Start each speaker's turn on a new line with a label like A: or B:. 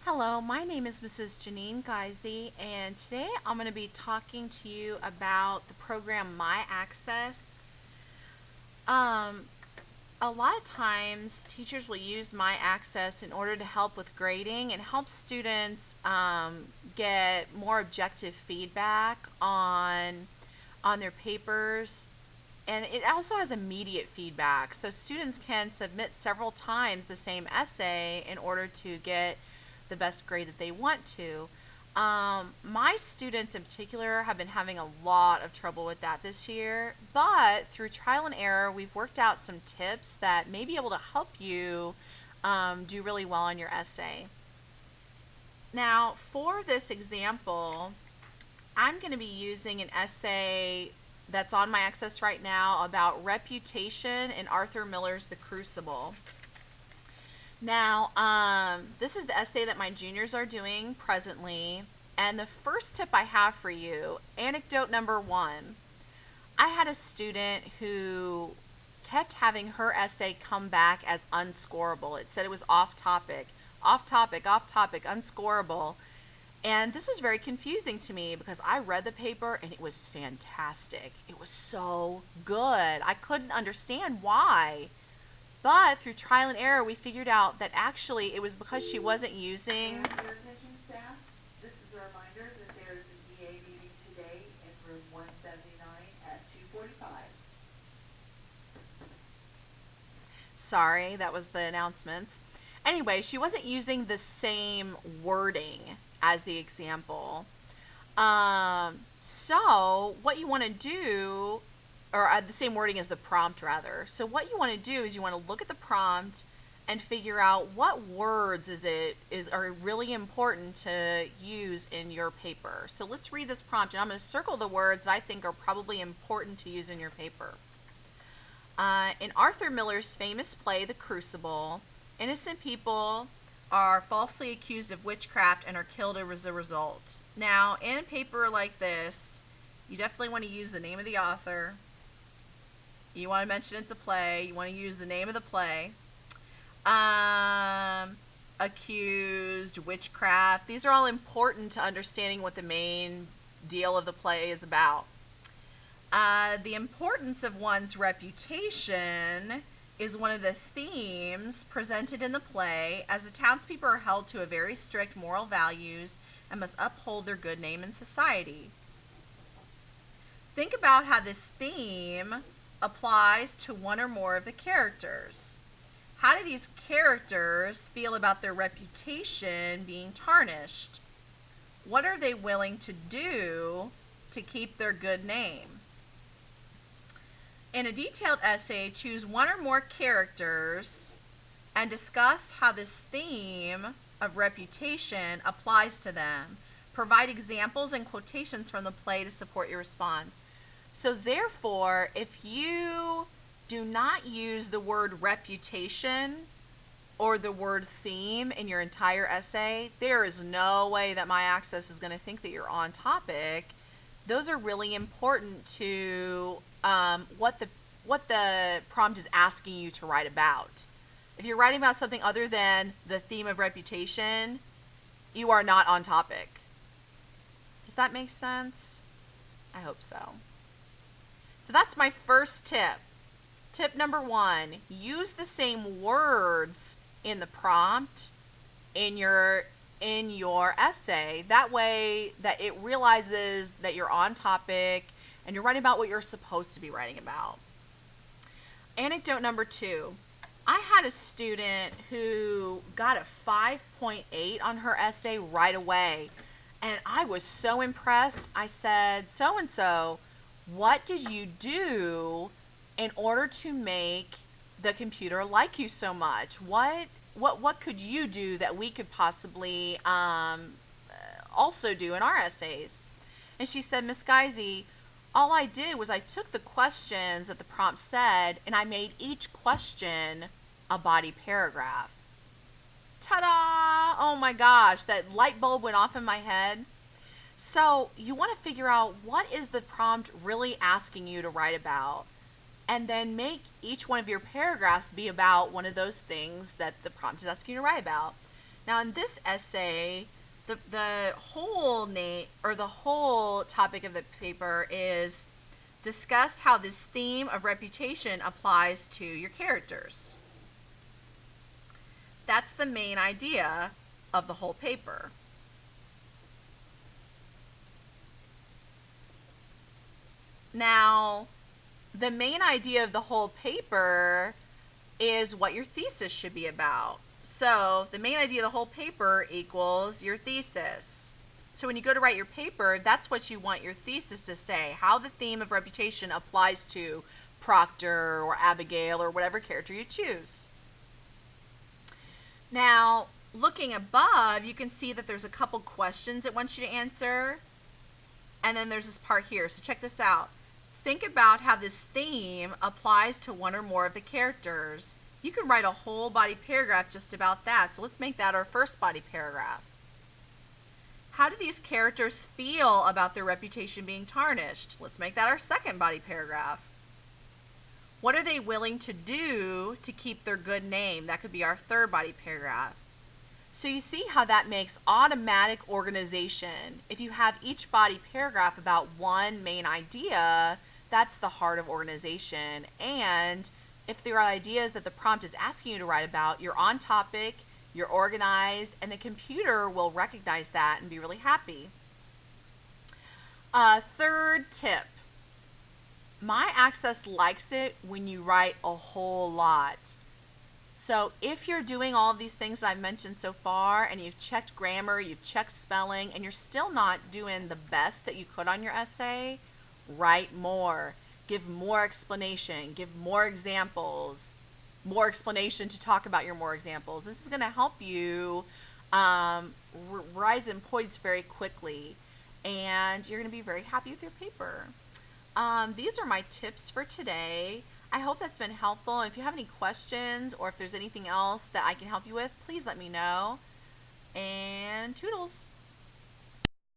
A: Hello, my name is Mrs. Janine Geisey, and today I'm going to be talking to you about the program MyAccess. Um, a lot of times, teachers will use MyAccess in order to help with grading and help students get more objective feedback on their papers. And it also has immediate feedback, so students can submit several times the same essay in order to get the best grade that they want to. My students in particular have been having a lot of trouble with that this year, but through trial and error, we've worked out some tips that may be able to help you do really well on your essay. Now, for this example, I'm going to be using an essay that's on MyAccess right now about reputation in Arthur Miller's The Crucible. Now, this is the essay that my juniors are doing presently, and the first tip I have for you, anecdote number one. I had a student who kept having her essay come back as unscorable. It said it was off topic, off topic, off topic, unscorable. And this was very confusing to me because I read the paper and it was fantastic. It was so good. I couldn't understand why. But through trial and error, we figured out that actually it was because she wasn't using.
B: And your attention staff, this is a reminder that there is a DA meeting today in room 179 at 2:45.
A: Sorry, that was the announcements. Anyway, she wasn't using the same wording as the example. So what you want to do, or the same wording as the prompt rather. So what you want to do is you want to look at the prompt and figure out what words are really important to use in your paper. So let's read this prompt, and I'm going to circle the words that I think are probably important to use in your paper. In Arthur Miller's famous play, The Crucible, innocent people are falsely accused of witchcraft and are killed as a result. Now, in a paper like this, you definitely want to use the name of the author. You want to mention it's a play. You want to use the name of the play. Accused, witchcraft. These are all important to understanding what the main deal of the play is about. The importance of one's reputation is one of the themes presented in the play, as the townspeople are held to a very strict moral values and must uphold their good name in society. Think about how this theme applies to one or more of the characters. How do these characters feel about their reputation being tarnished? What are they willing to do to keep their good name? In a detailed essay, choose one or more characters and discuss how this theme of reputation applies to them. Provide examples and quotations from the play to support your response. So therefore, if you do not use the word reputation or the word theme in your entire essay, there is no way that MyAccess is going to think that you're on topic. Those are really important to what the prompt is asking you to write about. If you're writing about something other than the theme of reputation, you are not on topic. Does that make sense? I hope so. So that's my first tip. Tip number one, use the same words in the prompt in your essay. That way that it realizes that you're on topic and you're writing about what you're supposed to be writing about. Anecdote number two. I had a student who got a 5.8 on her essay right away, and I was so impressed. I said, so-and-so, what did you do in order to make the computer like you so much? What could you do that we could possibly also do in our essays? And she said, Miss Geisey, all I did was I took the questions that the prompt said and I made each question a body paragraph. Ta-da! Oh my gosh, that light bulb went off in my head. So you want to figure out what is the prompt really asking you to write about, and then make each one of your paragraphs be about one of those things that the prompt is asking you to write about. Now in this essay, the whole name or the whole topic of the paper is discuss how this theme of reputation applies to your characters. That's the main idea of the whole paper. Now, the main idea of the whole paper is what your thesis should be about. So, the main idea of the whole paper equals your thesis. So when you go to write your paper, that's what you want your thesis to say, how the theme of reputation applies to Proctor or Abigail or whatever character you choose. Now, looking above, you can see that there's a couple questions it wants you to answer. And then there's this part here. So check this out. Think about how this theme applies to one or more of the characters. You can write a whole body paragraph just about that. So let's make that our first body paragraph. How do these characters feel about their reputation being tarnished? Let's make that our second body paragraph. What are they willing to do to keep their good name? That could be our third body paragraph. So you see how that makes automatic organization. If you have each body paragraph about one main idea, that's the heart of organization. And if there are ideas that the prompt is asking you to write about, you're on topic, you're organized, and the computer will recognize that and be really happy. Third tip. MyAccess likes it when you write a whole lot. So if you're doing all of these things I've mentioned so far, and you've checked grammar, you've checked spelling, and you're still not doing the best that you could on your essay, write more. Give more explanation. Give more examples. More explanation to talk about your more examples. This is going to help you rise in points very quickly, and you're going to be very happy with your paper. These are my tips for today. I hope that's been helpful. If you have any questions or if there's anything else that I can help you with, please let me know. And toodles.